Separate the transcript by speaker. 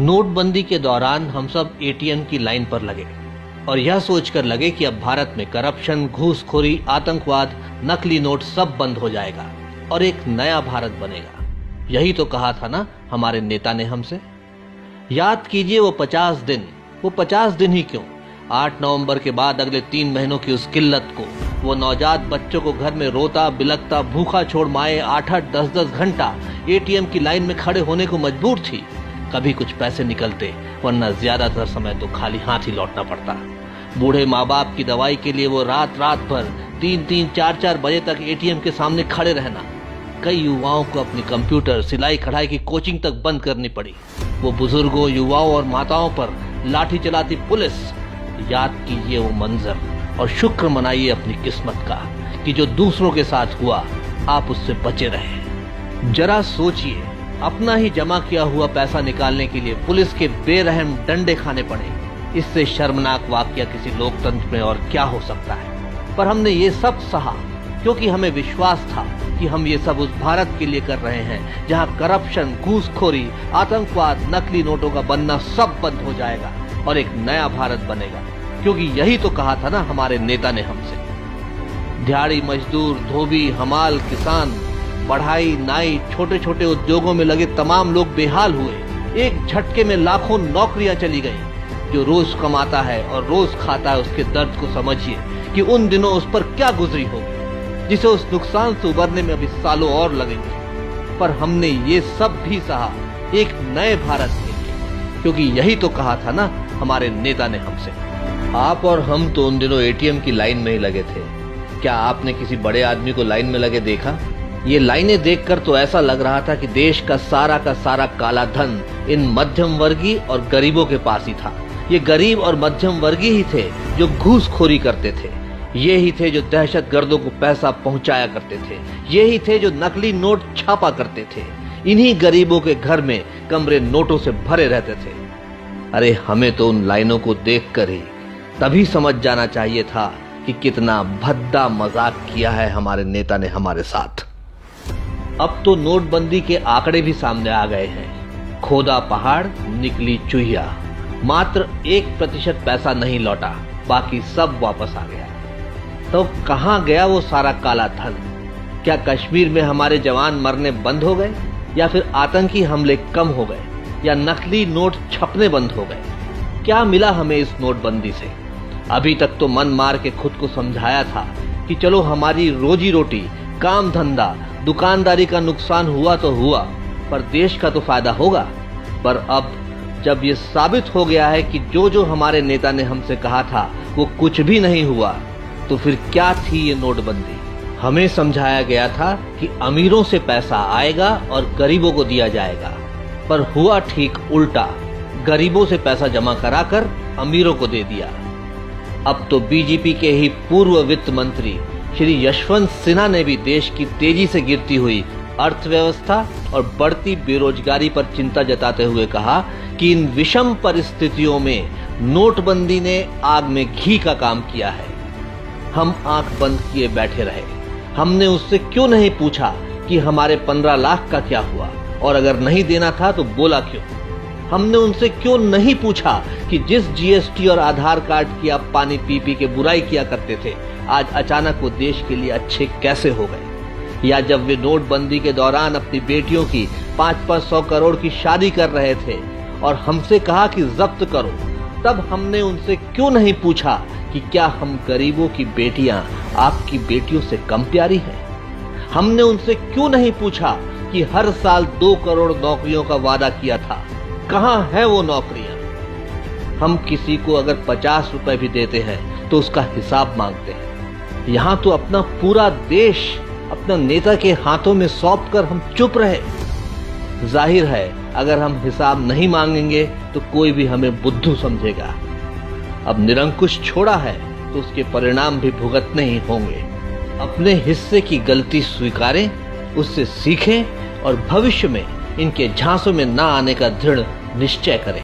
Speaker 1: नोटबंदी के दौरान हम सब एटीएम की लाइन पर लगे और यह सोचकर लगे कि अब भारत में करप्शन, घूसखोरी, आतंकवाद, नकली नोट सब बंद हो जाएगा और एक नया भारत बनेगा। यही तो कहा था ना हमारे नेता ने हमसे। याद कीजिए वो 50 दिन ही क्यों, 8 नवंबर के बाद अगले 3 महीनों की उस किल्लत को, वो नवजात बच्चों को घर में रोता बिलखता भूखा छोड़ माए 8-8, 10-10 घंटा एटीएम की लाइन में खड़े होने को मजबूर थी। कभी कुछ पैसे निकलते, वरना ज्यादातर समय तो खाली हाथ ही लौटना पड़ता। बूढ़े माँ बाप की दवाई के लिए वो रात भर 3-3, 4-4 बजे तक एटीएम के सामने खड़े रहना। कई युवाओं को अपनी कंप्यूटर, सिलाई कढ़ाई की कोचिंग तक बंद करनी पड़ी। वो बुजुर्गों, युवाओं और माताओं पर लाठी चलाती पुलिस। याद कीजिए वो मंजर और शुक्र मनाइए अपनी किस्मत का कि जो दूसरों के साथ हुआ आप उससे बचे रहे। जरा सोचिए, अपना ही जमा किया हुआ पैसा निकालने के लिए पुलिस के बेरहम डंडे खाने पड़े। इससे शर्मनाक वाकया किसी लोकतंत्र में और क्या हो सकता है। पर हमने ये सब सहा क्योंकि हमें विश्वास था कि हम ये सब उस भारत के लिए कर रहे हैं जहां करप्शन, घूसखोरी, आतंकवाद, नकली नोटों का बनना सब बंद हो जाएगा और एक नया भारत बनेगा। क्योंकि यही तो कहा था ना हमारे नेता ने हमसे। दिहाड़ी मजदूर, धोबी, हमाल, किसान, पढ़ाई, नाई, छोटे छोटे उद्योगों में लगे तमाम लोग बेहाल हुए। एक झटके में लाखों नौकरियां चली गईं। जो रोज कमाता है और रोज खाता है उसके दर्द को समझिए कि उन दिनों उस पर क्या गुजरी होगी, जिसे उस नुकसान से उबरने में अभी सालों और लगेंगे। पर हमने ये सब भी सहा एक नए भारत के लिए, क्योंकि यही तो कहा था ना हमारे नेता ने हमसे। आप और हम तो उन दिनों एटीएम की लाइन में ही लगे थे। क्या आपने किसी बड़े आदमी को लाइन में लगे देखा? ये लाइनें देखकर तो ऐसा लग रहा था कि देश का सारा काला धन इन मध्यम वर्गीय और गरीबों के पास ही था। ये गरीब और मध्यम वर्गीय ही थे जो घूसखोरी करते थे। ये ही थे जो दहशतगर्दों को पैसा पहुंचाया करते थे। ये ही थे जो नकली नोट छापा करते थे। इन्हीं गरीबों के घर में कमरे नोटों से भरे रहते थे। अरे हमें तो उन लाइनों को देखकर ही तभी समझ जाना चाहिए था कि कितना भद्दा मजाक किया है हमारे नेता ने हमारे साथ। अब तो नोटबंदी के आंकड़े भी सामने आ गए हैं। खोदा पहाड़, निकली चुहिया। मात्र 1% पैसा नहीं लौटा, बाकी सब वापस आ गया। तो कहां गया वो सारा काला धन? क्या कश्मीर में हमारे जवान मरने बंद हो गए, या फिर आतंकी हमले कम हो गए, या नकली नोट छपने बंद हो गए? क्या मिला हमें इस नोटबंदी से? अभी तक तो मन मार के खुद को समझाया था कि चलो हमारी रोजी रोटी, काम धंधा, दुकानदारी का नुकसान हुआ तो हुआ, पर देश का तो फायदा होगा। पर अब जब ये साबित हो गया है कि जो हमारे नेता ने हमसे कहा था वो कुछ भी नहीं हुआ, तो फिर क्या थी ये नोटबंदी? हमें समझाया गया था कि अमीरों से पैसा आएगा और गरीबों को दिया जाएगा, पर हुआ ठीक उल्टा। गरीबों से पैसा जमा कराकर अमीरों को दे दिया। अब तो बीजेपी के ही पूर्व वित्त मंत्री श्री यशवंत सिन्हा ने भी देश की तेजी से गिरती हुई अर्थव्यवस्था और बढ़ती बेरोजगारी पर चिंता जताते हुए कहा कि इन विषम परिस्थितियों में नोटबंदी ने आग में घी का काम किया है। हम आंख बंद किए बैठे रहे। हमने उससे क्यों नहीं पूछा कि हमारे 15 लाख का क्या हुआ, और अगर नहीं देना था तो बोला क्यों? हमने उनसे क्यों नहीं पूछा कि जिस जीएसटी और आधार कार्ड की आप पानी पी के बुराई किया करते थे, आज अचानक वो देश के लिए अच्छे कैसे हो गए? या जब वे नोटबंदी के दौरान अपनी बेटियों की 500 करोड़ की शादी कर रहे थे और हमसे कहा कि जब्त करो, तब हमने उनसे क्यों नहीं पूछा कि क्या हम गरीबों की बेटियां आपकी बेटियों से कम प्यारी हैं? हमने उनसे क्यों नहीं पूछा कि हर साल 2 करोड़ नौकरियों का वादा किया था, कहां है वो नौकरियां? हम किसी को अगर 50 रुपए भी देते हैं तो उसका हिसाब मांगते हैं। यहाँ तो अपना पूरा देश अपना नेता के हाथों में सौंप कर हम चुप रहे। जाहिर है अगर हम हिसाब नहीं मांगेंगे तो कोई भी हमें बुद्धू समझेगा। अब निरंकुश छोड़ा है तो उसके परिणाम भी भुगतने ही होंगे। अपने हिस्से की गलती स्वीकारें, उससे सीखें और भविष्य में इनके झांसों में ना आने का दृढ़ निश्चय करें।